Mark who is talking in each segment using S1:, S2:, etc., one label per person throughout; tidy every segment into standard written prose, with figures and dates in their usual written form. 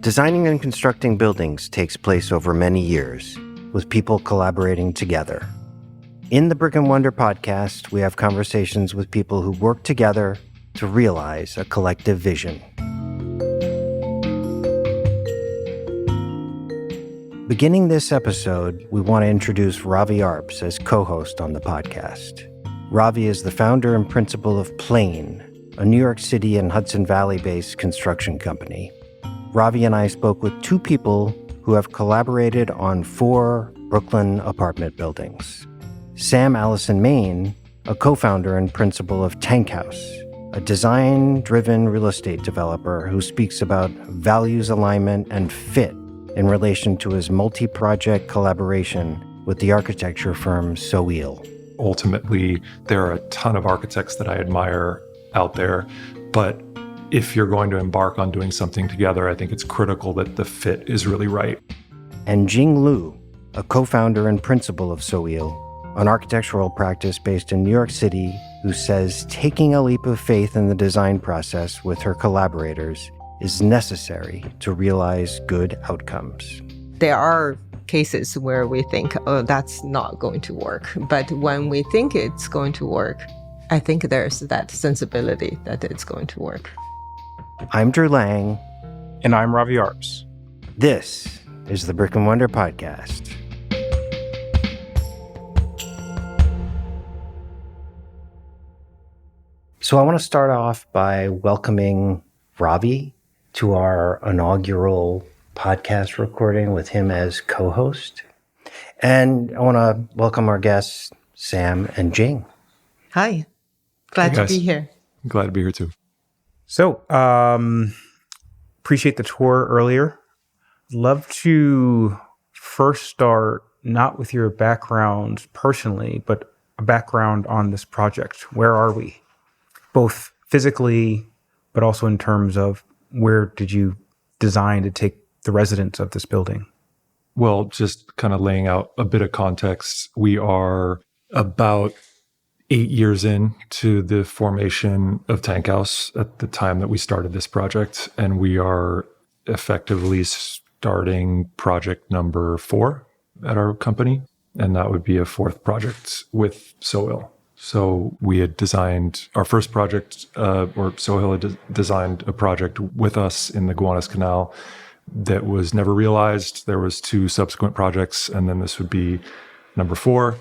S1: Designing and constructing buildings takes place over many years, with people collaborating together. In the Brick and Wonder podcast, we have conversations with people who work together to realize a collective vision. Beginning this episode, we want to introduce Ravi Arps as co-host on the podcast. Ravi is the founder and principal of Plane, a New York City and Hudson Valley-based construction company. Ravi and I spoke with two people who have collaborated on 4 Brooklyn apartment buildings. Sam Alison-Mayne, a co-founder and principal of Tank House, a design-driven real estate developer who speaks about values alignment and fit in relation to his multi-project collaboration with the architecture firm Soil.
S2: Ultimately, there are a ton of architects that I admire out there, but if you're going to embark on doing something together, I think it's critical that the fit is really right.
S1: And Jing Liu, a co-founder and principal of Soil, an architectural practice based in New York City, who says taking a leap of faith in the design process with her collaborators is necessary to realize good outcomes.
S3: There are cases where we think, oh, that's not going to work. But when we think it's going to work, I think there's that sensibility that it's going to work.
S1: I'm Drew Lang.
S4: And I'm Ravi Arps.
S1: This is the Brick and Wonder podcast. So I want to start off by welcoming Ravi to our inaugural podcast recording with him as co-host. And I want to welcome our guests, Sam and Jing.
S3: Hi. Glad to be here.
S2: I'm glad to be here too.
S4: So, appreciate the tour earlier. Love to first start not with your background personally, but a background on this project. Where are we? Both physically, but also in terms of where did you design to take the residents of this building?
S2: Well, just kind of laying out a bit of context, we are about 8 years into the formation of Tank House at the time that we started this project, and we are effectively starting project number 4 at our company, and that would be a 4th project with Soil. So we had designed our first project, or Soil had designed a project with us in the Gowanus Canal that was never realized. There was 2 subsequent projects, and then this would be number 4.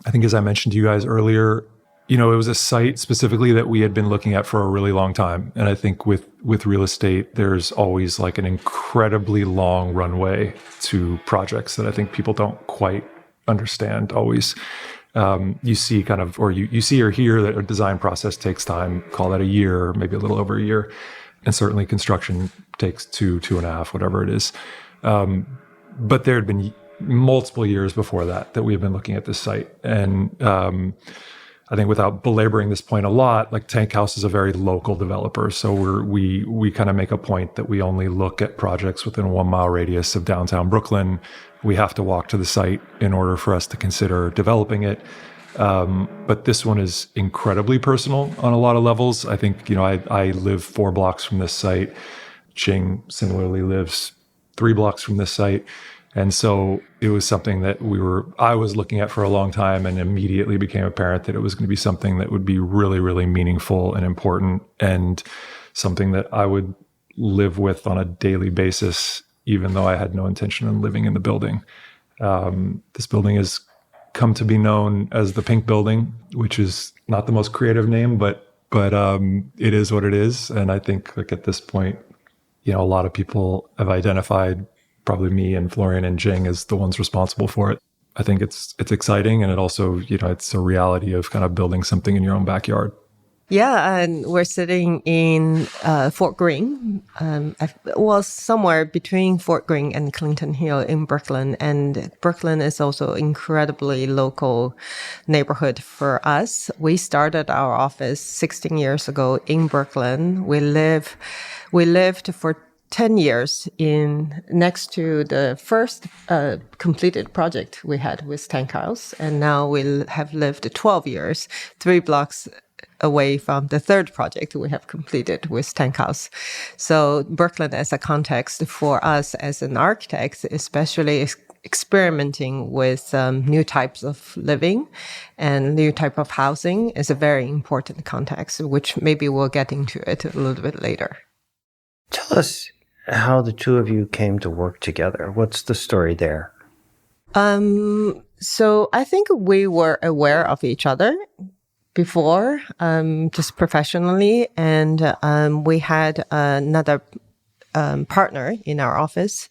S2: I think as I mentioned to you guys earlier, it was a site specifically that we had been looking at for a really long time. And I think with real estate, there's always like an incredibly long runway to projects that I think people don't quite understand always. You see kind of, or you see or hear that a design process takes time, call that a year, maybe a little over a year. And certainly construction takes 2.5, whatever it is. But there had been multiple years before that we have been looking at this site. And I think without belaboring this point a lot, like Tank House is a very local developer. So we kind of make a point that we only look at projects within a 1-mile radius of downtown Brooklyn. We have to walk to the site in order for us to consider developing it. But this one is incredibly personal on a lot of levels. I think, I live 4 blocks from this site. Jing similarly lives 3 blocks from this site. And so it was something that I was looking at for a long time, and immediately became apparent that it was going to be something that would be really, really meaningful and important, and something that I would live with on a daily basis, even though I had no intention of living in the building. This building has come to be known as the Pink Building, which is not the most creative name, but it is what it is. And I think at this point, a lot of people have identified probably me and Florian and Jing as the ones responsible for it. I think it's exciting, and it also, it's a reality of kind of building something in your own backyard.
S3: Yeah, and we're sitting in Fort Greene, somewhere between Fort Greene and Clinton Hill in Brooklyn. And Brooklyn is also incredibly local neighborhood for us. We started our office 16 years ago in Brooklyn. We lived for 10 years next to the first completed project we had with Tank House. And now we have lived 12 years, 3 blocks away from the third project we have completed with Tank House. So Brooklyn as a context for us as an architect, especially experimenting with new types of living and new type of housing is a very important context, which maybe we'll get into it a little bit later.
S1: Tell us how the two of you came to work together. What's the story there?
S3: So I think we were aware of each other before, just professionally, and we had another partner in our office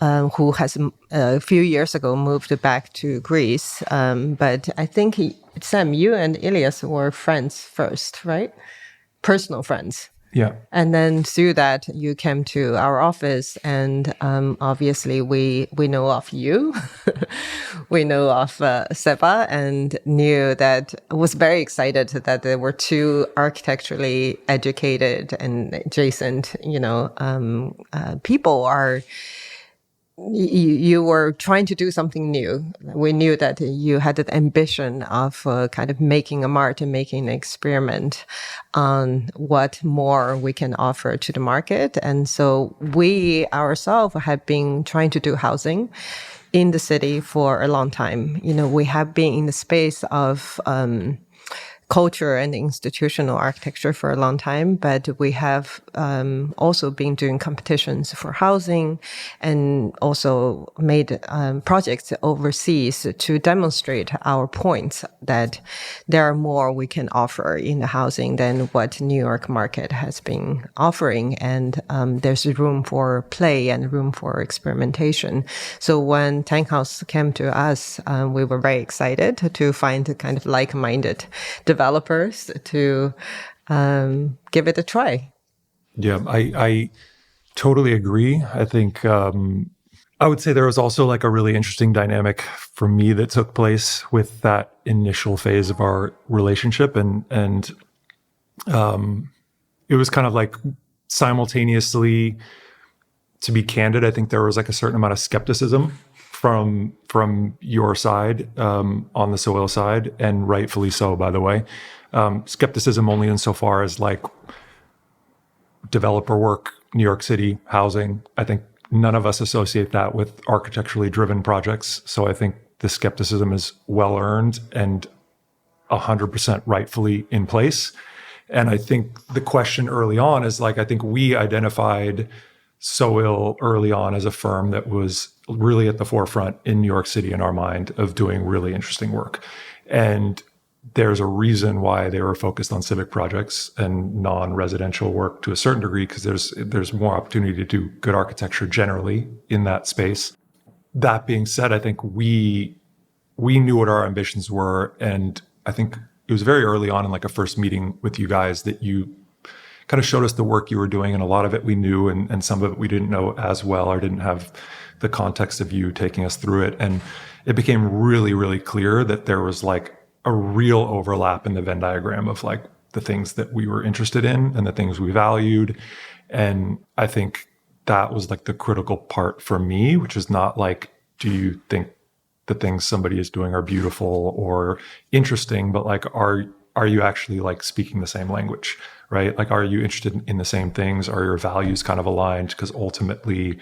S3: who has a few years ago moved back to Greece. But I think Sam, you and Ilias were friends first, right? Personal friends.
S2: Yeah.
S3: And then through that, you came to our office, and obviously we know of you, we know of Seba, and knew that was very excited that there were two architecturally educated and adjacent, people are. You were trying to do something new. We knew that you had the ambition of kind of making a mart and making an experiment on what more we can offer to the market. And so we ourselves have been trying to do housing in the city for a long time. We have been in the space of culture and institutional architecture for a long time, but we have also been doing competitions for housing and also made projects overseas to demonstrate our points that there are more we can offer in the housing than what New York market has been offering. And there's room for play and room for experimentation. So when Tank House came to us, we were very excited to find a kind of like-minded developers to give it a try.
S2: Yeah, I totally agree. I think I would say there was also like a really interesting dynamic for me that took place with that initial phase of our relationship, and it was kind of like simultaneously, to be candid, I think there was like a certain amount of skepticism from your side on the soil side, and rightfully so, by the way. Skepticism only insofar as like developer work, New York City, housing. I think none of us associate that with architecturally driven projects. So I think the skepticism is well earned and 100% rightfully in place. And I think the question early on is like, I think we identified Soil early on as a firm that was really at the forefront in New York City in our mind of doing really interesting work. And there's a reason why they were focused on civic projects and non-residential work to a certain degree, because there's more opportunity to do good architecture generally in that space. That being said, I think we knew what our ambitions were, and I think it was very early on in like a first meeting with you guys that you kind of showed us the work you were doing, and a lot of it we knew, and some of it we didn't know as well or didn't have the context of you taking us through it. And it became really, really clear that there was like a real overlap in the Venn diagram of like the things that we were interested in and the things we valued. And I think that was like the critical part for me, which is not like, do you think the things somebody is doing are beautiful or interesting, but like, are you actually like speaking the same language, right? Like, are you interested in the same things? Are your values kind of aligned? Because ultimately,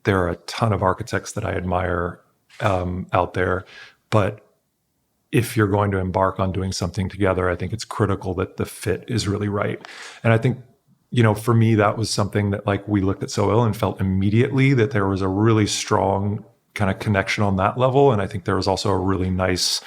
S2: there are a ton of architects that I admire out there, but if you're going to embark on doing something together, I think it's critical that the fit is really right. And I think, for me, that was something that like we looked at Soil and felt immediately that there was a really strong kind of connection on that level. And I think there was also a really nice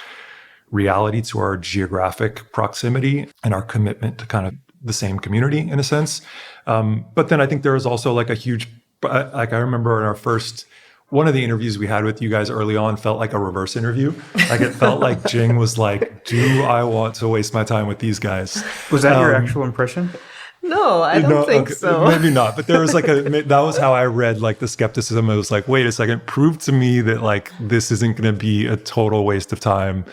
S2: reality to our geographic proximity and our commitment to kind of the same community in a sense. But then I think there was also like a huge, like I remember in our first, one of the interviews we had with you guys early on felt like a reverse interview. Like it felt like Jing was like, do I want to waste my time with these guys?
S4: Was that your actual impression?
S3: No, I don't think so.
S2: Maybe not. But there was like that was how I read like the skepticism. It was like, wait a second, prove to me that like this isn't going to be a total waste of time.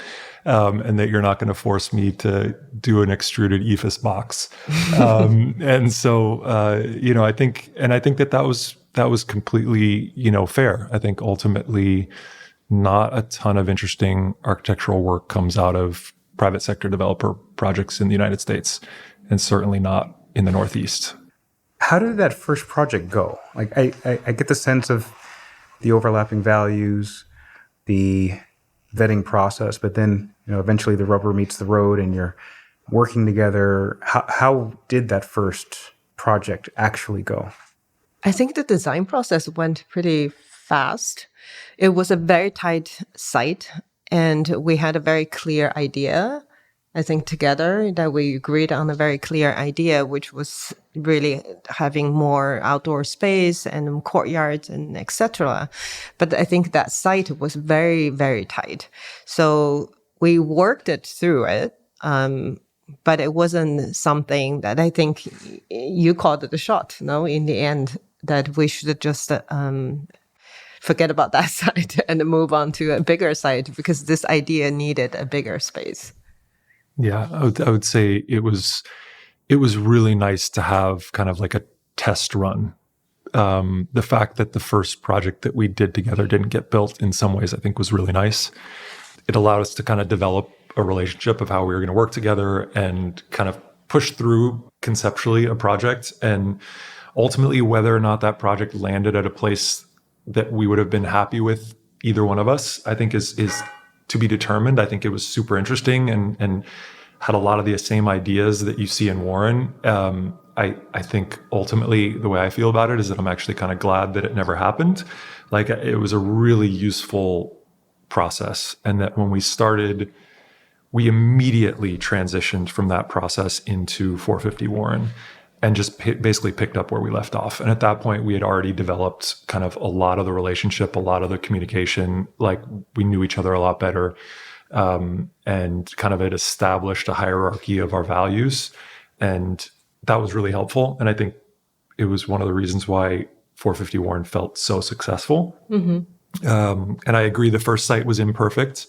S2: And that you're not going to force me to do an extruded EFIS box. And so, I think that was completely, fair. I think ultimately not a ton of interesting architectural work comes out of private sector developer projects in the United States, and certainly not in the Northeast.
S4: How did that first project go? Like, I get the sense of the overlapping values, the vetting process, but then, eventually the rubber meets the road and you're working together. How did that first project actually go?
S3: I think the design process went pretty fast. It was a very tight site, and we had a very clear idea, I think, together, that we agreed on a very clear idea, which was really having more outdoor space and courtyards and etc. But I think that site was very, very tight. So we worked it through it. But it wasn't something that I think you called it a shot, no, in the end, that we should just forget about that site and move on to a bigger site because this idea needed a bigger space.
S2: Yeah, I would say it was really nice to have kind of like a test run. The fact that the first project that we did together didn't get built in some ways, I think, was really nice. It allowed us to kind of develop a relationship of how we were going to work together and kind of push through conceptually a project. And ultimately, whether or not that project landed at a place that we would have been happy with, either one of us, I think is to be determined. I think it was super interesting and had a lot of the same ideas that you see in Warren. I think ultimately the way I feel about it is that I'm actually kind of glad that it never happened. Like, it was a really useful process, and that when we started, we immediately transitioned from that process into 450 Warren and just basically picked up where we left off. And at that point, we had already developed kind of a lot of the relationship, a lot of the communication. Like, we knew each other a lot better, and kind of had established a hierarchy of our values. And that was really helpful. And I think it was one of the reasons why 450 Warren felt so successful. Mm-hmm. And I agree, the first site was imperfect.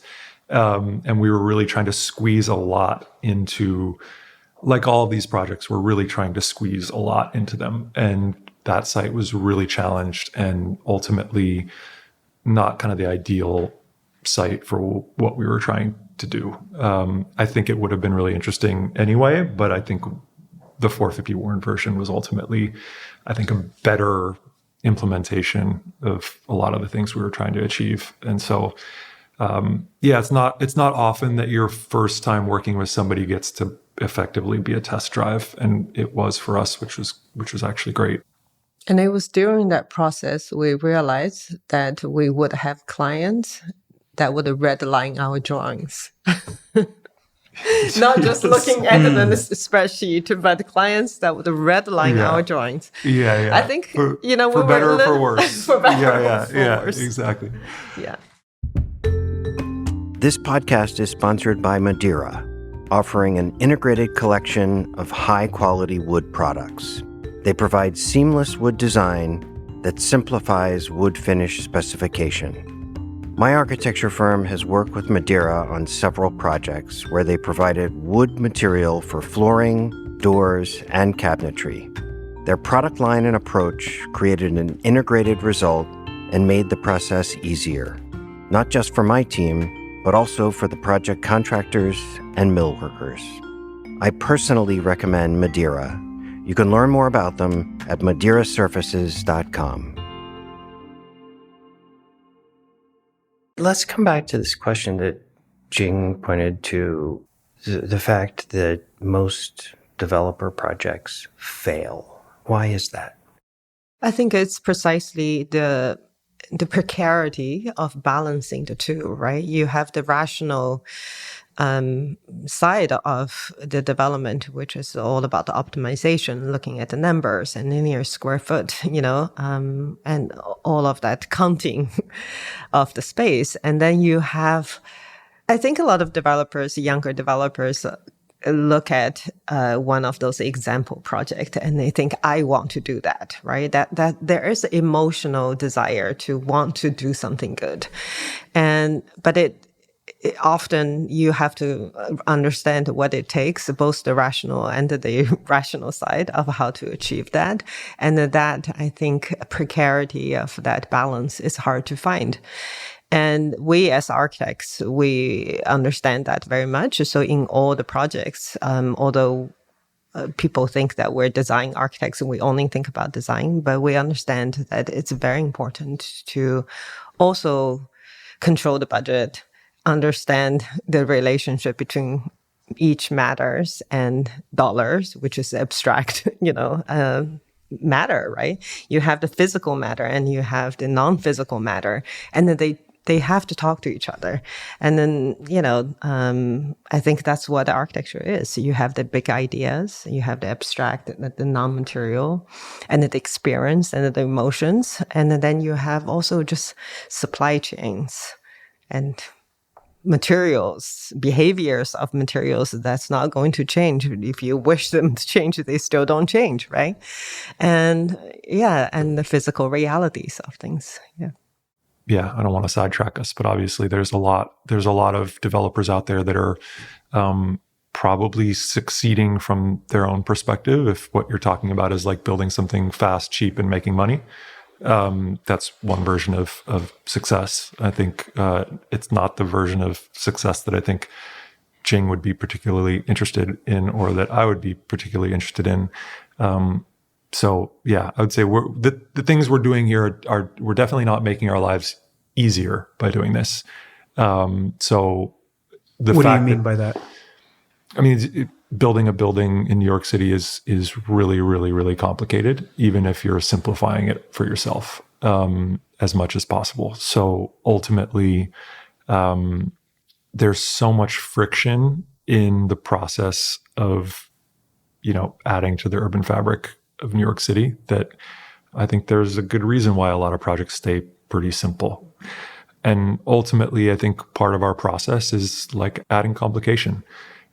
S2: And we were really trying to squeeze a lot into, like all of these projects, we're really trying to squeeze a lot into them. And that site was really challenged and ultimately not kind of the ideal site for what we were trying to do. I think it would have been really interesting anyway, but I think the 450 Warren version was ultimately, I think, a better implementation of a lot of the things we were trying to achieve. And so, it's not often that your first time working with somebody gets to effectively be a test drive, and it was for us, which was actually great.
S3: And it was during that process we realized that we would have clients that would redline our drawings. Not just looking at it in a spreadsheet, but clients that would redline our drawings.
S2: Yeah.
S3: I think,
S2: for
S3: we
S2: better
S3: were
S2: or for worse.
S3: For better or for
S2: yeah,
S3: worse.
S2: exactly.
S3: Yeah.
S1: This podcast is sponsored by Madeira, offering an integrated collection of high-quality wood products. They provide seamless wood design that simplifies wood finish specification. My architecture firm has worked with Madeira on several projects where they provided wood material for flooring, doors, and cabinetry. Their product line and approach created an integrated result and made the process easier, not just for my team, but also for the project contractors and mill workers. I personally recommend Madeira. You can learn more about them at madeirasurfaces.com. Let's come back to this question that Jing pointed to, the fact that most developer projects fail. Why is that?
S3: I think it's precisely the precarity of balancing the two, right? You have the rational side of the development, which is all about the optimization, looking at the numbers and linear square foot, and all of that counting of the space. And then you have, I think a lot of developers, younger developers, look at one of those example projects and they think, I want to do that, right? That there is an emotional desire to want to do something good. But it often you have to understand what it takes, both the rational and the rational side of how to achieve that. And that, I think, precarity of that balance is hard to find. And we as architects, we understand that very much. So in all the projects, although people think that we're design architects and we only think about design, but we understand that it's very important to also control the budget, understand the relationship between each matters and dollars, which is abstract, matter, right? You have the physical matter and you have the non-physical matter, and then they have to talk to each other. And then, I think that's what the architecture is. You have the big ideas, you have the abstract, the non-material, and the experience and the emotions. And then you have also just supply chains and materials, behaviors of materials that's not going to change. If you wish them to change, they still don't change, right? And and the physical realities of things. Yeah.
S2: Yeah, I don't want to sidetrack us, but obviously there's a lot of developers out there that are probably succeeding from their own perspective. If what you're talking about is like building something fast, cheap, and making money, that's one version of success. I think it's not the version of success that I think Jing would be particularly interested in, or that I would be particularly interested in. So yeah, I would say the things we're doing here are we're definitely not making our lives easier by doing this. So
S4: what do you mean by that?
S2: I mean, building a building in New York City is really, really, really complicated, even if you're simplifying it for yourself as much as possible. So ultimately, there's so much friction in the process of, adding to the urban fabric of New York City that I think there's a good reason why a lot of projects stay pretty simple. And ultimately, I think part of our process is like adding complication.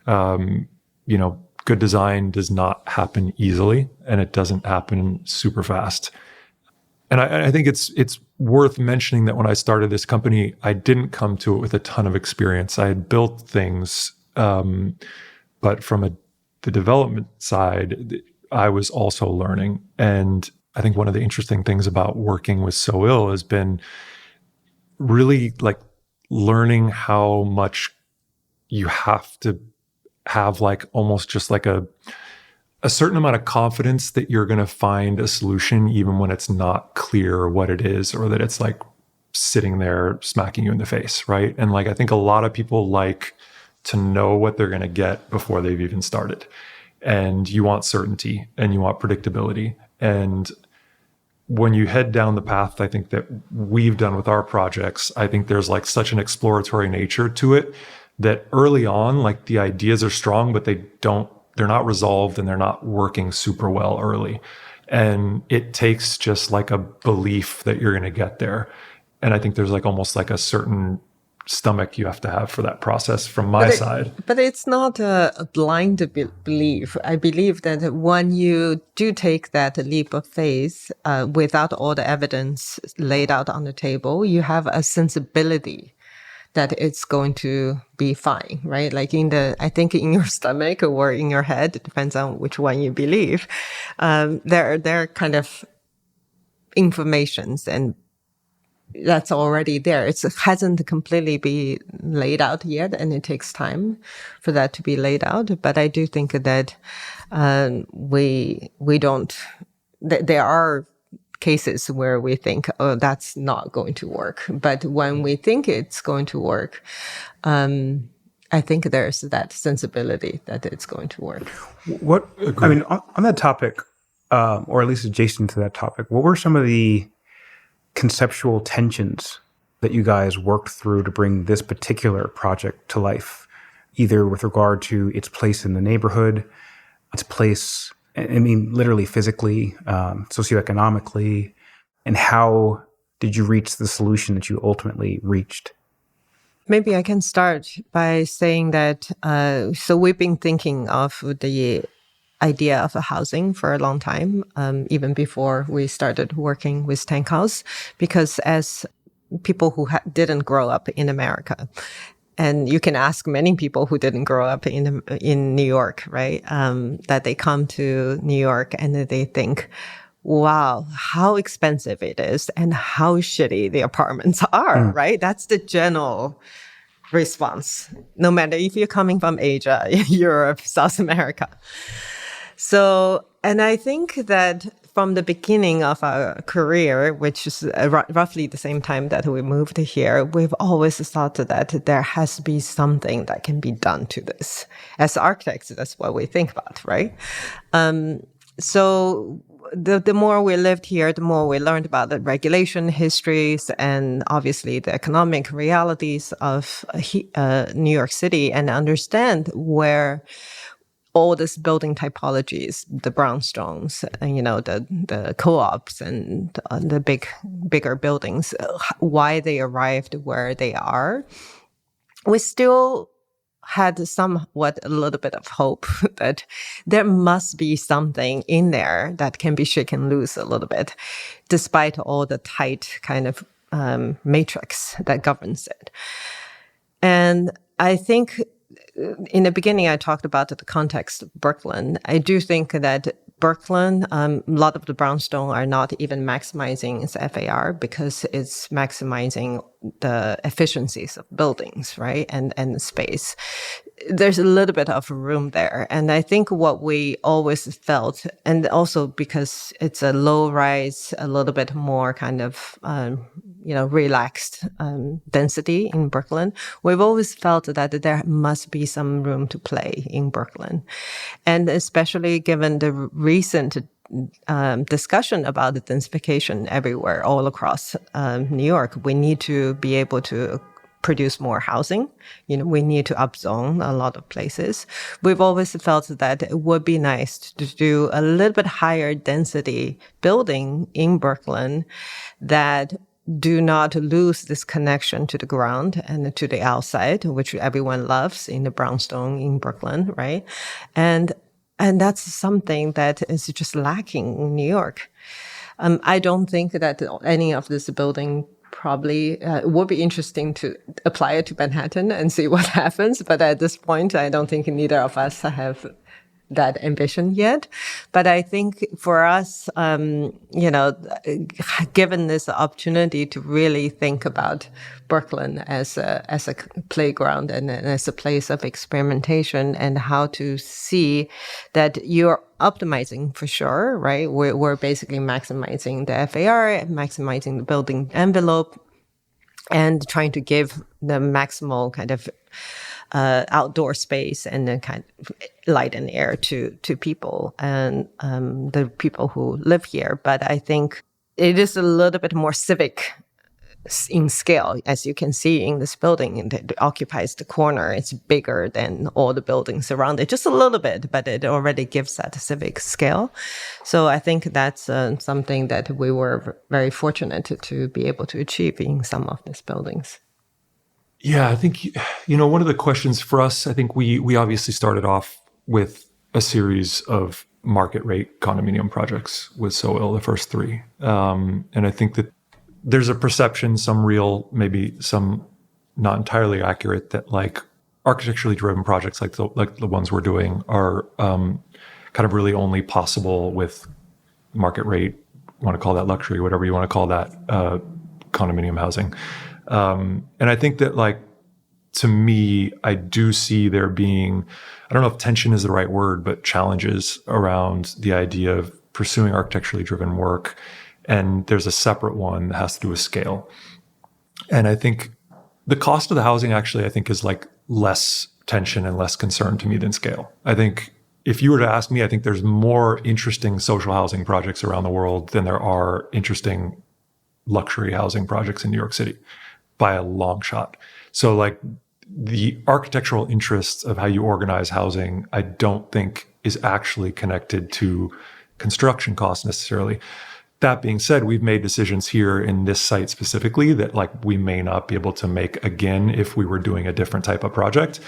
S2: Good design does not happen easily, and it doesn't happen super fast. And I think it's worth mentioning that when I started this company, I didn't come to it with a ton of experience. I had built things, but from the development side, I was also learning. And I think one of the interesting things about working with Soil has been really like learning how much you have to have like almost just like a certain amount of confidence that you're going to find a solution, even when it's not clear what it is, or that it's like sitting there smacking you in the face, right? And like, I think a lot of people like to know what they're going to get before they've even started. And you want certainty and you want predictability. And when you head down the path, I think that we've done with our projects, I think there's like such an exploratory nature to it that early on, like the ideas are strong, but they're not resolved and they're not working super well early. And it takes just like a belief that you're going to get there. And I think there's like almost like a certain stomach you have to have for that process from my side.
S3: But it's not a blind belief. I believe that when you do take that leap of faith without all the evidence laid out on the table, you have a sensibility that it's going to be fine, right? Like I think in your stomach or in your head, it depends on which one you believe. There are kind of informations and that's already there. It hasn't completely been laid out yet, and it takes time for that to be laid out. But I do think that we don't. There are cases where we think, oh, that's not going to work. But when we think it's going to work, I think there's that sensibility that it's going to work.
S4: I mean, on that topic, or at least adjacent to that topic, what were some of the conceptual tensions that you guys worked through to bring this particular project to life, either with regard to its place in the neighborhood, its place, I mean, literally physically, socioeconomically, and how did you reach the solution that you ultimately reached?
S3: Maybe I can start by saying that, so we've been thinking of the idea of a housing for a long time, even before we started working with Tank House, because as people who didn't grow up in America, and you can ask many people who didn't grow up in New York, right, that they come to New York and they think, wow, how expensive it is and how shitty the apartments are, right? That's the general response, no matter if you're coming from Asia, Europe, South America. So, and I think that from the beginning of our career, which is roughly the same time that we moved here, we've always thought that there has to be something that can be done to this. As architects, that's what we think about, right? So the more we lived here, the more we learned about the regulation histories and obviously the economic realities of New York City, and understand where all these building typologies, the brownstones, and, the co-ops and the bigger buildings, why they arrived where they are. We still had somewhat a little bit of hope that there must be something in there that can be shaken loose a little bit, despite all the tight kind of matrix that governs it. And I think in the beginning, I talked about the context of Brooklyn. I do think that Brooklyn, a lot of the brownstone are not even maximizing its FAR because it's maximizing the efficiencies of buildings, right? And space. There's a little bit of room there. And I think what we always felt, and also because it's a low rise, a little bit more kind of, relaxed density in Brooklyn, we've always felt that there must be some room to play in Brooklyn. And especially given the recent discussion about the densification everywhere, all across New York, we need to be able to produce more housing. We need to upzone a lot of places. We've always felt that it would be nice to do a little bit higher density building in Brooklyn that do not lose this connection to the ground and to the outside, which everyone loves in the brownstone in Brooklyn, right? And that's something that is just lacking in New York. I don't think that any of this building probably would be interesting to apply it to Manhattan and see what happens. But at this point, I don't think neither of us have that ambition yet. But I think for us, given this opportunity to really think about Brooklyn as a playground and as a place of experimentation, and how to see that you're optimizing for sure, right? We're basically maximizing the FAR, maximizing the building envelope, and trying to give the maximal kind of outdoor space and then kind of light and air to people and the people who live here. But I think it is a little bit more civic in scale, as you can see in this building. It occupies the corner. It's bigger than all the buildings around it, just a little bit, but it already gives that civic scale. So I think that's something that we were very fortunate to be able to achieve in some of these buildings.
S2: Yeah, I think, one of the questions for us, I think we obviously started off with a series of market rate condominium projects with Soil, the first three. And I think that there's a perception, some real, maybe some not entirely accurate, that like architecturally driven projects like the ones we're doing are kind of really only possible with market rate, want to call that luxury, whatever you want to call that, condominium housing. And I think that, like, to me, I do see there being, I don't know if tension is the right word, but challenges around the idea of pursuing architecturally driven work. And there's a separate one that has to do with scale. And I think the cost of the housing actually, I think, is like less tension and less concern to me than scale. I think if you were to ask me, I think there's more interesting social housing projects around the world than there are interesting luxury housing projects in New York City, by a long shot. So like the architectural interests of how you organize housing, I don't think is actually connected to construction costs necessarily. That being said, we've made decisions here in this site specifically that like we may not be able to make again if we were doing a different type of project.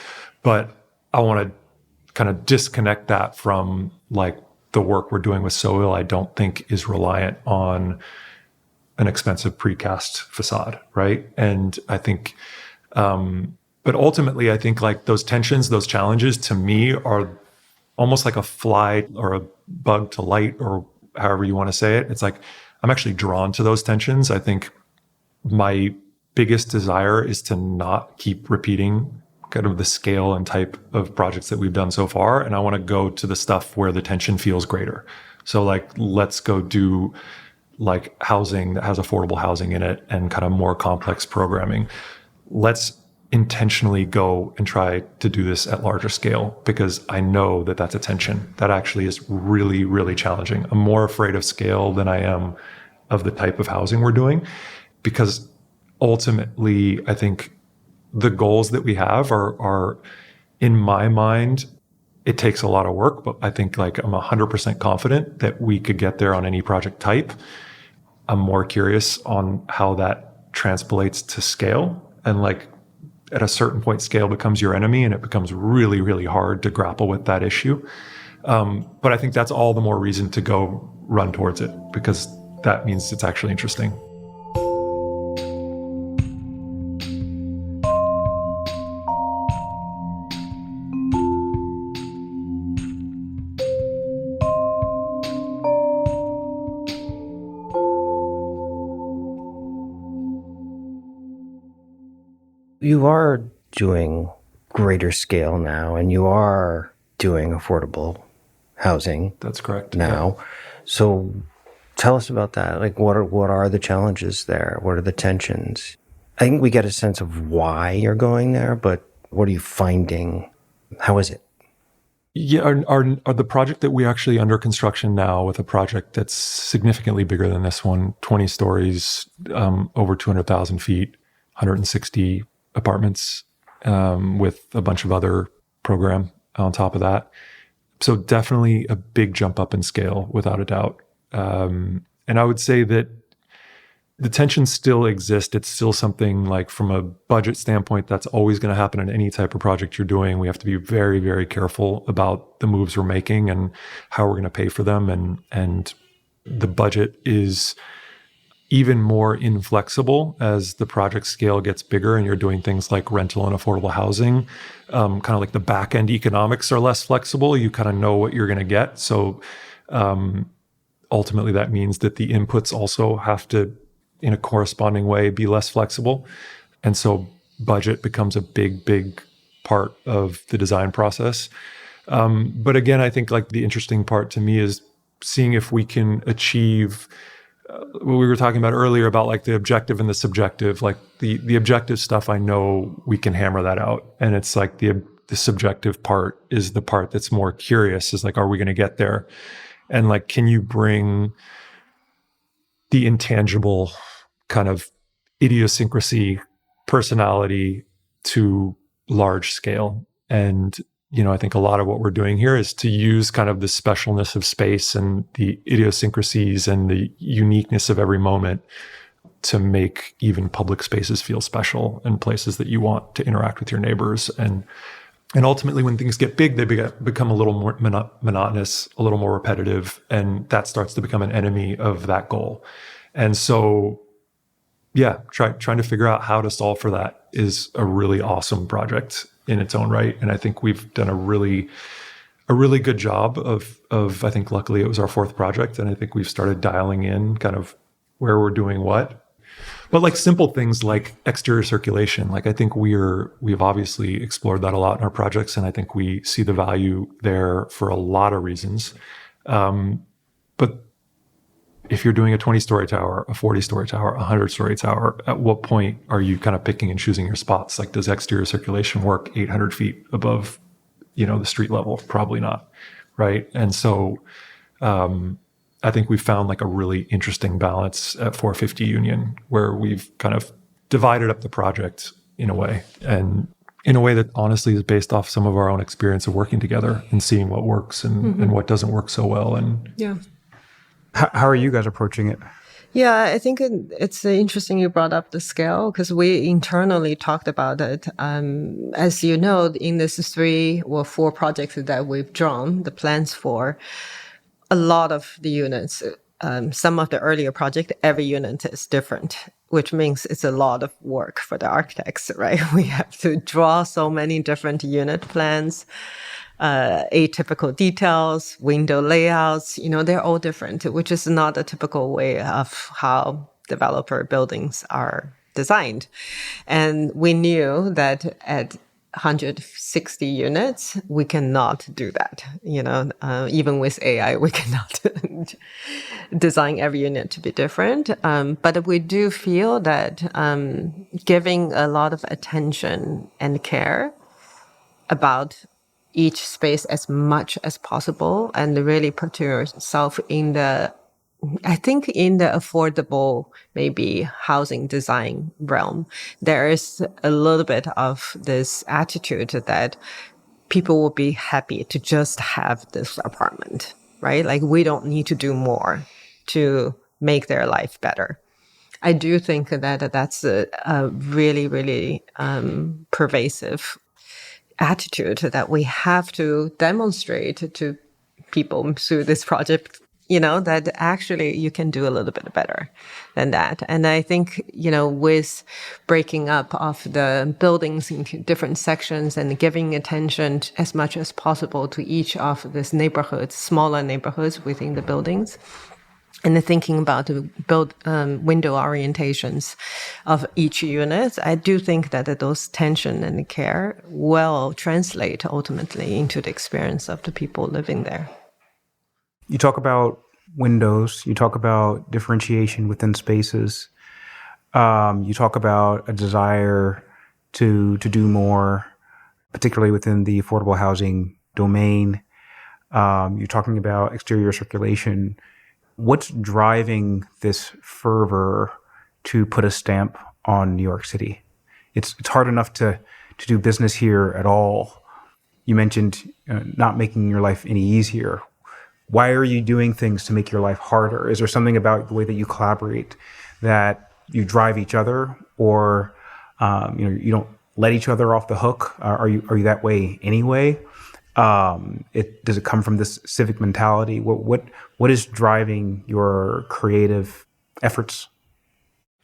S2: But I want to kind of disconnect that from like the work we're doing with Soil. I don't think is reliant on an expensive precast facade, right? And I think, but ultimately, I think like those tensions, those challenges to me are almost like a fly or a bug to light or however you want to say it. It's like, I'm actually drawn to those tensions. I think my biggest desire is to not keep repeating kind of the scale and type of projects that we've done so far. And I want to go to the stuff where the tension feels greater. So like, let's go do like housing that has affordable housing in it and kind of more complex programming. Let's intentionally go and try to do this at larger scale, because I know that that's a tension that actually is really, really challenging. I'm more afraid of scale than I am of the type of housing we're doing, because ultimately I think the goals that we have are in my mind, it takes a lot of work, but I think like I'm 100% confident that we could get there on any project type. I'm more curious on how that translates to scale, and like at a certain point, scale becomes your enemy and it becomes really, really hard to grapple with that issue. But I think that's all the more reason to go run towards it, because that means it's actually interesting.
S1: You are doing greater scale now, and you are doing affordable housing.
S2: That's correct.
S1: Now. Yeah. So tell us about that. Like, what are the challenges there? What are the tensions? I think we get a sense of why you're going there, but what are you finding? How is it?
S2: Yeah, are the project that we're actually under construction now, with a project that's significantly bigger than this one, 20 stories, over 200,000 feet, 160 apartments, with a bunch of other program on top of that. So definitely a big jump up in scale, without a doubt. And I would say that the tensions still exist. It's still something like, from a budget standpoint, that's always going to happen in any type of project you're doing. We have to be very, very careful about the moves we're making and how we're going to pay for them. And the budget is even more inflexible as the project scale gets bigger and you're doing things like rental and affordable housing. Kind of like the back end economics are less flexible. You kind of know what you're going to get. So ultimately that means that the inputs also have to, in a corresponding way, be less flexible. And so budget becomes a big, big part of the design process. But again, I think like the interesting part to me is seeing if we can achieve what we were talking about earlier about like the objective and the subjective. Like the objective stuff, I know we can hammer that out. And it's like the subjective part is the part that's more curious, is like, are we going to get there? And like, can you bring the intangible kind of idiosyncrasy, personality to large scale? And, you know, I think a lot of what we're doing here is to use kind of the specialness of space and the idiosyncrasies and the uniqueness of every moment to make even public spaces feel special, and places that you want to interact with your neighbors. And ultimately, when things get big, they become a little more monotonous, a little more repetitive, and that starts to become an enemy of that goal. And so, yeah, trying to figure out how to solve for that is a really awesome project in its own right. And I think we've done a really good job of I think luckily it was our fourth project, and I think we've started dialing in kind of where we're doing what. But like simple things like exterior circulation, like I think we've obviously explored that a lot in our projects, and I think we see the value there for a lot of reasons. But if you're doing a 20-story tower, a 40-story tower, a 100-story tower, at what point are you kind of picking and choosing your spots? Like, does exterior circulation work 800 feet above, the street level? Probably not, right? And so I think we've found like a really interesting balance at 450 Union, where we've kind of divided up the project in a way, and in a way that honestly is based off some of our own experience of working together and seeing what works and what doesn't work so well. And
S3: yeah.
S4: How are you guys approaching it?
S3: Yeah, I think it's interesting you brought up the scale, because we internally talked about it. As you know, in this 3 or 4 projects that we've drawn the plans for, a lot of the units, some of the earlier project, every unit is different, which means it's a lot of work for the architects, right? We have to draw so many different unit plans. atypical details, window layouts, they're all different, which is not a typical way of how developer buildings are designed. And we knew that at 160 units, we cannot do that. Even with AI, we cannot design every unit to be different. But we do feel that giving a lot of attention and care about each space as much as possible and really put yourself in the affordable, maybe housing design realm, there is a little bit of this attitude that people will be happy to just have this apartment, right? Like we don't need to do more to make their life better. I do think that that's a really, really pervasive attitude that we have to demonstrate to people through this project, that actually you can do a little bit better than that. And I think, with breaking up of the buildings into different sections and giving attention as much as possible to each of these neighborhoods, smaller neighborhoods within the buildings, and thinking about the window orientations of each unit, I do think that those attention and care will translate ultimately into the experience of the people living there.
S4: You talk about windows, you talk about differentiation within spaces, you talk about a desire to do more, particularly within the affordable housing domain. You're talking about exterior circulation. What's driving this fervor to put a stamp on New York City? It's hard enough to do business here at all. You mentioned not making your life any easier. Why are you doing things to make your life harder? Is there something about the way that you collaborate that you drive each other, or you don't let each other off the hook? Are you that way anyway? Does it come from this civic mentality? What is driving your creative efforts?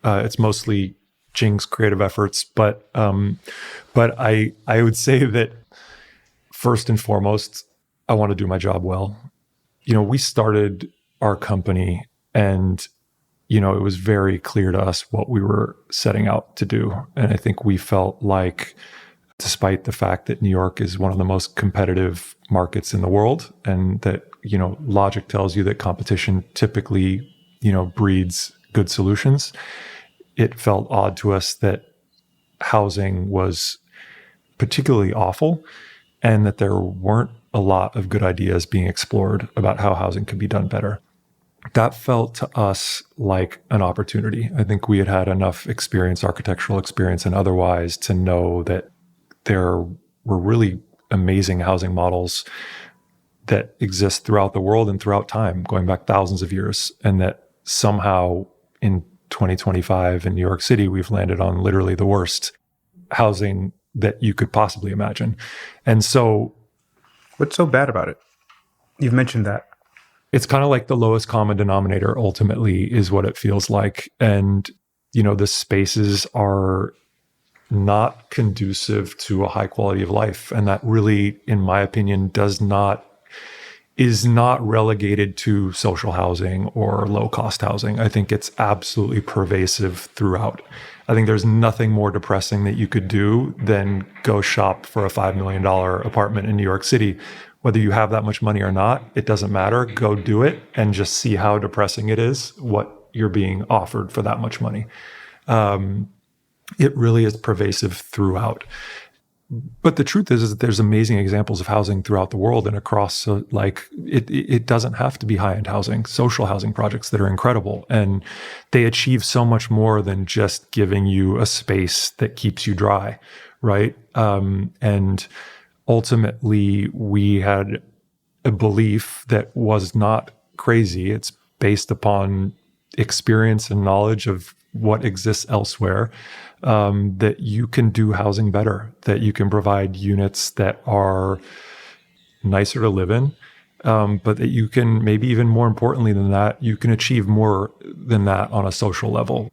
S2: It's mostly Jing's creative efforts, but I would say that first and foremost, I want to do my job well. We started our company and, it was very clear to us what we were setting out to do. And I think we felt like, despite the fact that New York is one of the most competitive markets in the world, and that, logic tells you that competition typically, breeds good solutions, it felt odd to us that housing was particularly awful and that there weren't a lot of good ideas being explored about how housing could be done better. That felt to us like an opportunity. I think we had enough experience, architectural experience and otherwise, to know that there were really amazing housing models that exist throughout the world and throughout time, going back thousands of years, and that somehow in 2025 in New York City, we've landed on literally the worst housing that you could possibly imagine. And so,
S4: what's so bad about it? You've mentioned that.
S2: It's kind of like the lowest common denominator, ultimately, is what it feels like. And, the spaces are not conducive to a high quality of life. And that really, in my opinion, is not relegated to social housing or low cost housing. I think it's absolutely pervasive throughout. I think there's nothing more depressing that you could do than go shop for a $5 million apartment in New York City. Whether you have that much money or not, it doesn't matter. Go do it and just see how depressing it is, what you're being offered for that much money. It really is pervasive throughout. But the truth is that there's amazing examples of housing throughout the world and across, it doesn't have to be high-end housing, social housing projects that are incredible. And they achieve so much more than just giving you a space that keeps you dry, right? And ultimately, we had a belief that was not crazy. It's based upon experience and knowledge of what exists elsewhere, that you can do housing better, that you can provide units that are nicer to live in, but that you can, maybe even more importantly than that, you can achieve more than that on a social level.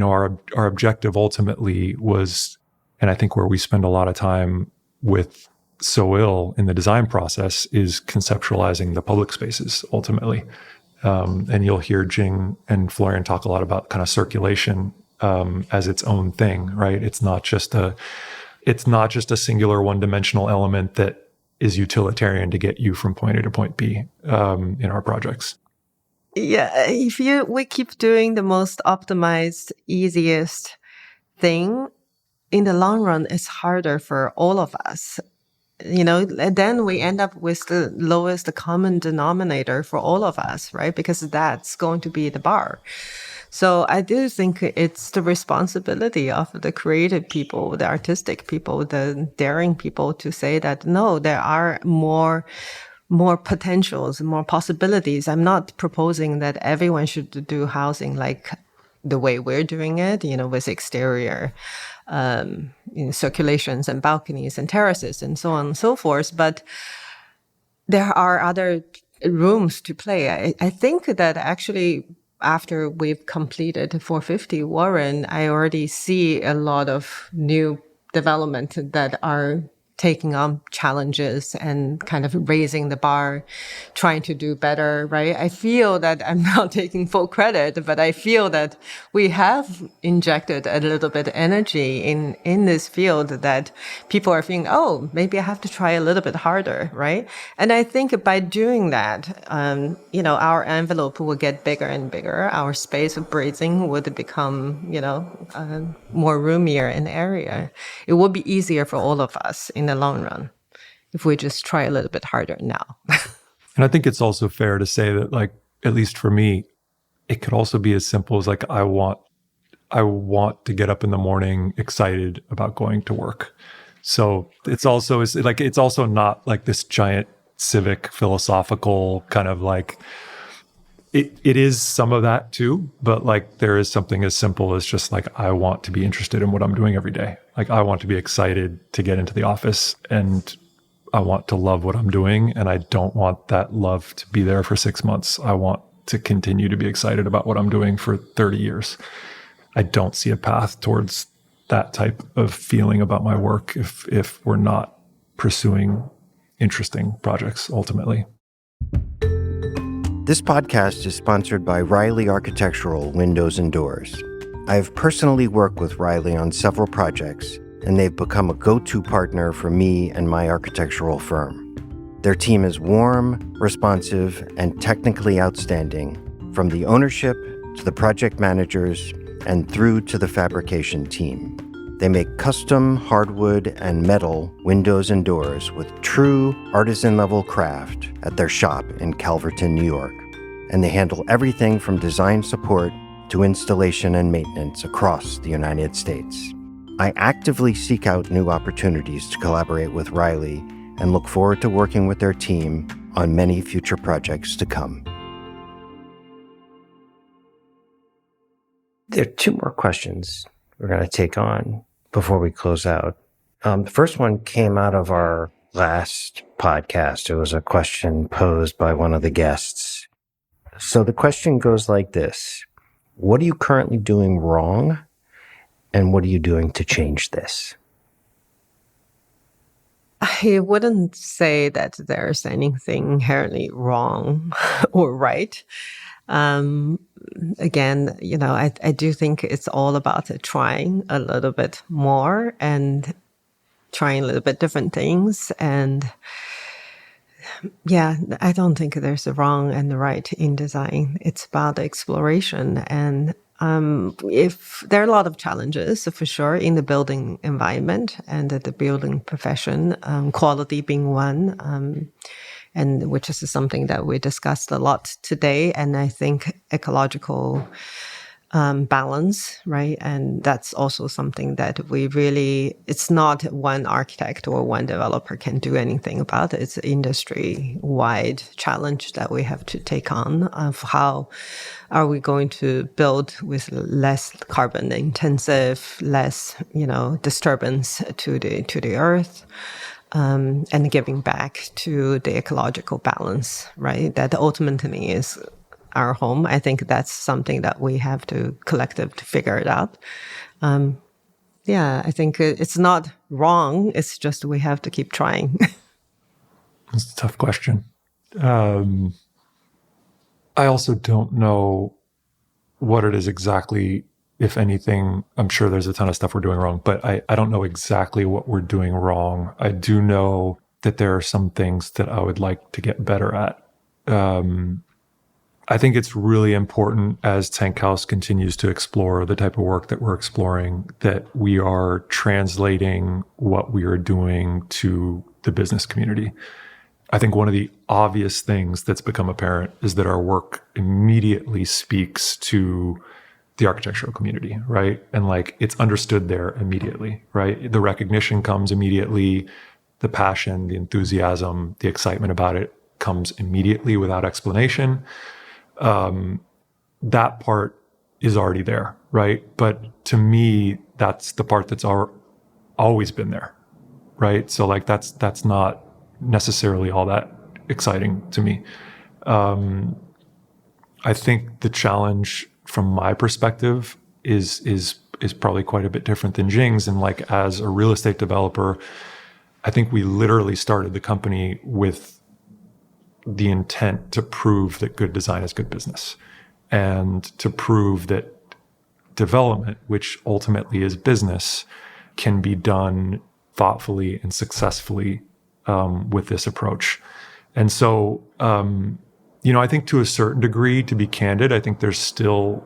S2: Our objective ultimately was, and I think where we spend a lot of time with so ill in the design process is conceptualizing the public spaces ultimately. And you'll hear Jing and Florian talk a lot about kind of circulation as its own thing, right? It's not just a singular one-dimensional element that is utilitarian to get you from point A to point B in our projects.
S3: Yeah, we keep doing the most optimized, easiest thing, in the long run, it's harder for all of us. And then we end up with the lowest common denominator for all of us, right? Because that's going to be the bar. So I do think it's the responsibility of the creative people, the artistic people, the daring people to say that, no, there are more potentials, more possibilities. I'm not proposing that everyone should do housing like the way we're doing it, with exterior circulations and balconies and terraces and so on and so forth. But there are other rooms to play. I think that actually after we've completed 450 Warren, I already see a lot of new development that are taking on challenges and kind of raising the bar, trying to do better, right? I feel that I'm not taking full credit, but I feel that we have injected a little bit of energy in this field that people are thinking, oh, maybe I have to try a little bit harder, right? And I think by doing that, our envelope will get bigger and bigger. Our space of breathing would become, more roomier in area. It will be easier for all of us in the long run if we just try a little bit harder now.
S2: And I think it's also fair to say that, like, at least for me, it could also be as simple as like, I want to get up in the morning excited about going to work. So it's also not like this giant civic philosophical kind of like, it is some of that too, but like there is something as simple as just like, I want to be interested in what I'm doing every day. Like I want to be excited to get into the office and I want to love what I'm doing. And I don't want that love to be there for 6 months. I want to continue to be excited about what I'm doing for 30 years. I don't see a path towards that type of feeling about my work if we're not pursuing interesting projects ultimately.
S1: This podcast is sponsored by Riley Architectural Windows and Doors. I have personally worked with Riley on several projects, and they've become a go-to partner for me and my architectural firm. Their team is warm, responsive, and technically outstanding, from the ownership to the project managers and through to the fabrication team. They make custom hardwood and metal windows and doors with true artisan-level craft at their shop in Calverton, New York. And they handle everything from design support to installation and maintenance across the United States. I actively seek out new opportunities to collaborate with Riley and look forward to working with their team on many future projects to come. There are two more questions we're going to take on before we close out. The first one came out of our last podcast. It was a question posed by one of the guests. So the question goes like this: what are you currently doing wrong, and what are you doing to change this?
S3: I wouldn't say that there's anything inherently wrong or right. Again, I do think it's all about trying a little bit more and trying a little bit different things. And yeah, I don't think there's a wrong and the right in design. It's about exploration. And if there are a lot of challenges for sure in the building environment and the building profession, quality being one, and which is something that we discussed a lot today. And I think ecological balance, right? And that's also something that it's not one architect or one developer can do anything about. It's an industry-wide challenge that we have to take on of how are we going to build with less carbon intensive, less, disturbance to the earth. And giving back to the ecological balance, right? That ultimately is our home. I think that's something that we have to collectively figure it out. yeah, I think it's not wrong. It's just we have to keep trying.
S2: It's a tough question. I also don't know what it is exactly, if anything. I'm sure there's a ton of stuff we're doing wrong, but I don't know exactly what we're doing wrong. I do know that there are some things that I would like to get better at. I think it's really important as Tank House continues to explore the type of work that we're exploring, that we are translating what we are doing to the business community. I think one of the obvious things that's become apparent is that our work immediately speaks to the architectural community, right? And like it's understood there immediately, right? The recognition comes immediately, the passion, the enthusiasm, the excitement about it comes immediately without explanation. That part is already there, right? But to me, that's the part that's always been there, right? So like that's not necessarily all that exciting to me. I think the challenge from my perspective is probably quite a bit different than Jing's. And like as a real estate developer, I think we literally started the company with the intent to prove that good design is good business, and to prove that development, which ultimately is business, can be done thoughtfully and successfully with this approach. And so, I think to a certain degree, to be candid, I think there's still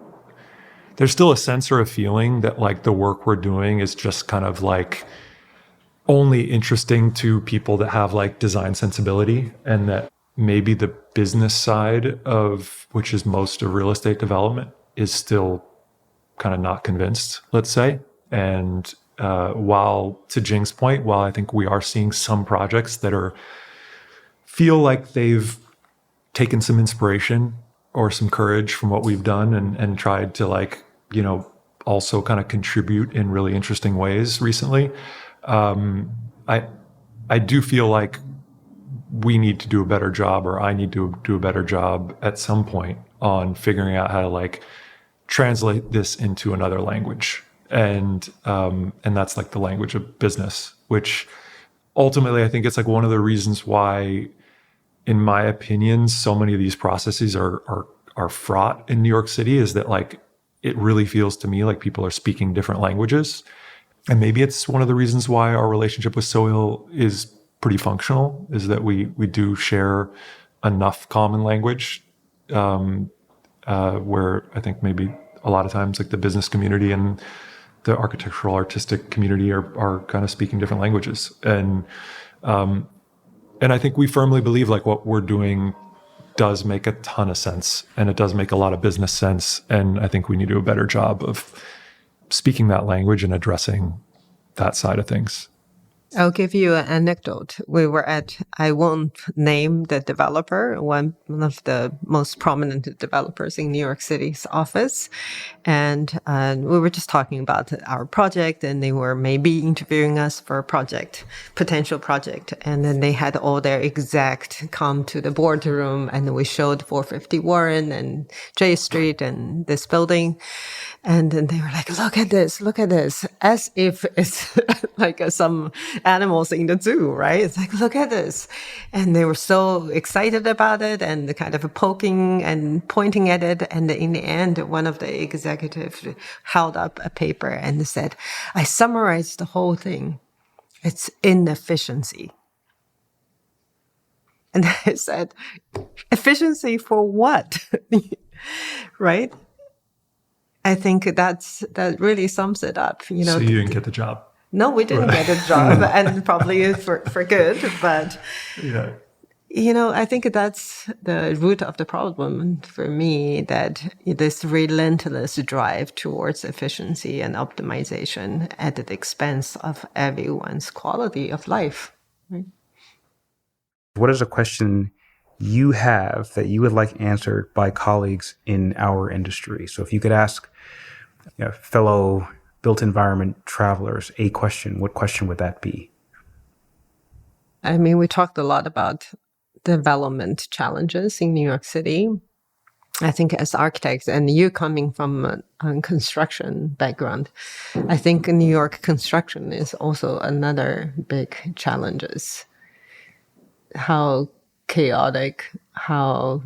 S2: a sense or a feeling that like the work we're doing is just kind of like only interesting to people that have like design sensibility, and that maybe the business side of, which is most of real estate development, is still kind of not convinced, let's say. And while, to Jing's point, while I think we are seeing some projects that feel like they've taken some inspiration or some courage from what we've done and tried to like, also kind of contribute in really interesting ways recently. I do feel like we need to do a better job, or I need to do a better job at some point on figuring out how to like translate this into another language. And that's like the language of business, which ultimately I think it's like one of the reasons why, in my opinion, so many of these processes are fraught in New York City, is that like it really feels to me like people are speaking different languages. And maybe it's one of the reasons why our relationship with Soil is pretty functional, is that we do share enough common language where I think maybe a lot of times like the business community and the architectural artistic community are kind of speaking different languages. And I think we firmly believe like what we're doing does make a ton of sense, and it does make a lot of business sense. And I think we need to do a better job of speaking that language and addressing that side of things.
S3: I'll give you an anecdote. I won't name the developer, one of the most prominent developers in New York City's office. And we were just talking about our project, and they were maybe interviewing us for a potential project. And then they had all their exec come to the boardroom, and we showed 450 Warren and J Street and this building. And then they were like, look at this, as if it's like some animals in the zoo, right? It's like, look at this. And they were so excited about it and kind of poking and pointing at it. And in the end, one of the executives held up a paper and said, I summarized the whole thing. It's inefficiency. And I said, efficiency for what? Right? I think that really sums it up.
S2: So you didn't get the job?
S3: No, we didn't get a job, and probably for good. But
S2: yeah,
S3: I think that's the root of the problem for me. That this relentless drive towards efficiency and optimization at the expense of everyone's quality of life. Right?
S4: What is a question you have that you would like answered by colleagues in our industry? So if you could ask fellow built environment travelers a question, what question would that be?
S3: I mean, we talked a lot about development challenges in New York City. I think as architects, and you coming from a construction background, I think New York construction is also another big challenges. How chaotic, how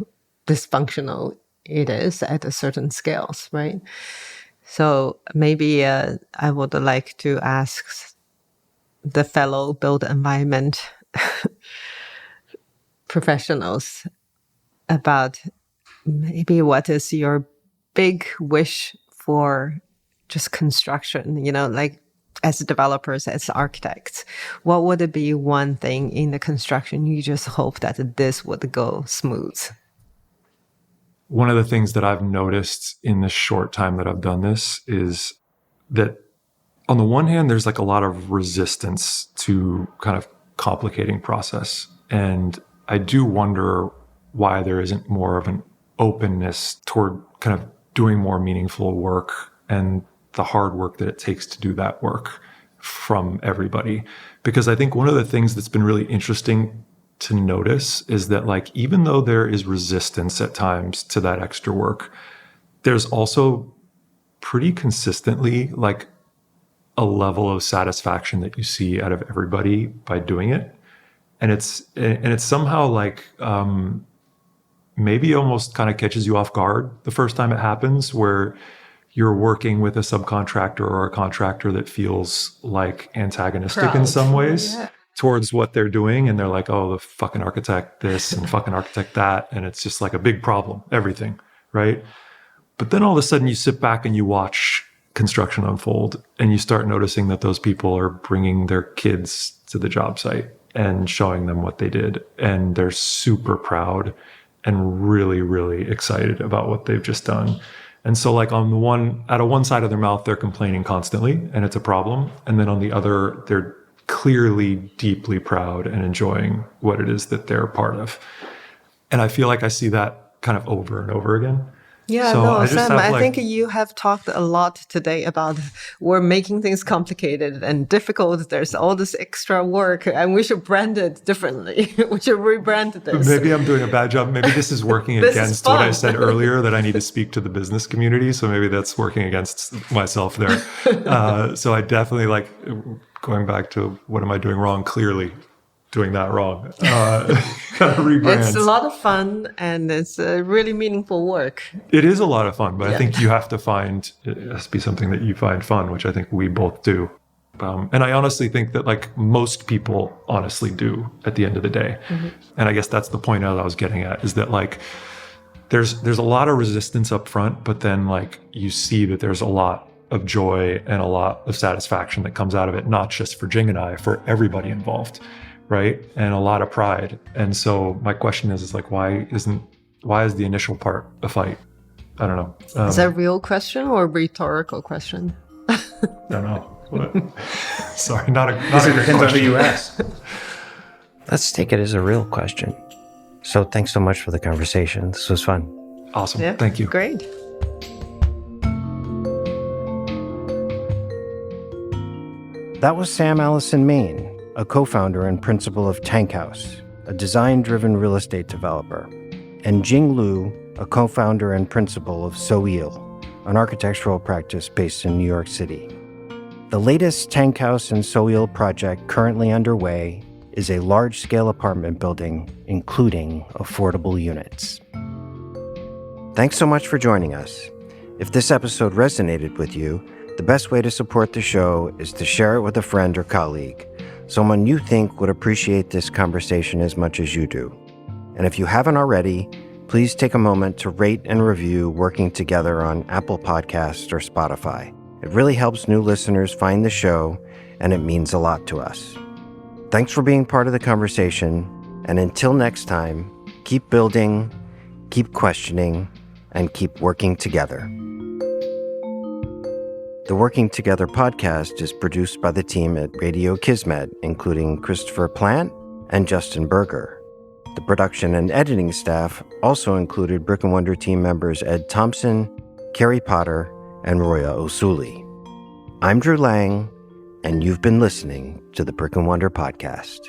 S3: dysfunctional it is at a certain scales, right? So maybe I would like to ask the fellow built environment professionals about maybe what is your big wish for just construction, like as developers, as architects, what would it be one thing in the construction you just hope that this would go smooth?
S2: One of the things that I've noticed in the short time that I've done this is that on the one hand, there's like a lot of resistance to kind of complicating process. And I do wonder why there isn't more of an openness toward kind of doing more meaningful work and the hard work that it takes to do that work from everybody. Because I think one of the things that's been really interesting to notice is that, like, even though there is resistance at times to that extra work, there's also pretty consistently like a level of satisfaction that you see out of everybody by doing it. And it's somehow like maybe almost kind of catches you off guard the first time it happens, where you're working with a subcontractor or a contractor that feels like antagonistic
S3: Proud.
S2: in some ways
S3: Yeah.
S2: towards what they're doing. And they're like, oh, the fucking architect this and fucking architect that. And it's just like a big problem, everything, right? But then all of a sudden you sit back and you watch construction unfold and you start noticing that those people are bringing their kids to the job site and showing them what they did. And they're super proud and really, really excited about what they've just done. And so like out of one side of their mouth, they're complaining constantly and it's a problem. And then on the other, they're clearly deeply proud and enjoying what it is that they're a part of. And I feel like I see that kind of over and over again.
S3: Yeah,
S2: So
S3: no,
S2: I just
S3: Sam,
S2: have,
S3: I
S2: like-
S3: think you have talked a lot today about we're making things complicated and difficult. There's all this extra work and we should brand it differently. We should rebrand this.
S2: Maybe I'm doing a bad job. Maybe this is working
S3: This is
S2: against what I
S3: fun.
S2: said earlier, that I need to speak to the business community. So maybe that's working against myself there. So I definitely like going back to what am I doing wrong? Clearly doing that wrong. Rebrand.
S3: It's a lot of fun and it's really meaningful work.
S2: It is a lot of fun, but
S3: Yeah.
S2: I think you have to find, it has to be something that you find fun, which I think we both do. And I honestly think that like most people honestly do at the end of the day. Mm-hmm. And I guess that's the point that I was getting at, is that like there's a lot of resistance up front, but then like you see that there's a lot of joy and a lot of satisfaction that comes out of it, not just for Jing and I, for everybody involved, right? And a lot of pride. And so my question is like, why is the initial part a fight? I don't know.
S3: Is that a real question or a rhetorical question?
S2: I don't know. What? Sorry, not a great
S4: Depends on who
S2: question.
S4: you ask.
S1: Let's take it as a real question. So thanks so much for the conversation. This was fun.
S2: Awesome.
S3: Yeah,
S2: Thank you.
S3: Great.
S1: That was Sam Alison-Mayne, a co-founder and principal of Tank House, a design-driven real estate developer, and Jing Liu, a co-founder and principal of Soil, an architectural practice based in New York City. The latest Tank House and Soil project currently underway is a large-scale apartment building, including affordable units. Thanks so much for joining us. If this episode resonated with you, the best way to support the show is to share it with a friend or colleague, someone you think would appreciate this conversation as much as you do. And if you haven't already, please take a moment to rate and review Working Together on Apple Podcasts or Spotify. It really helps new listeners find the show, and it means a lot to us. Thanks for being part of the conversation, and until next time, keep building, keep questioning, and keep working together. The Working Together podcast is produced by the team at Radio Kismet, including Christopher Plant and Justin Berger. The production and editing staff also included Brick and Wonder team members Ed Thompson, Carrie Potter, and Roya Osuli. I'm Drew Lang, and you've been listening to the Brick and Wonder podcast.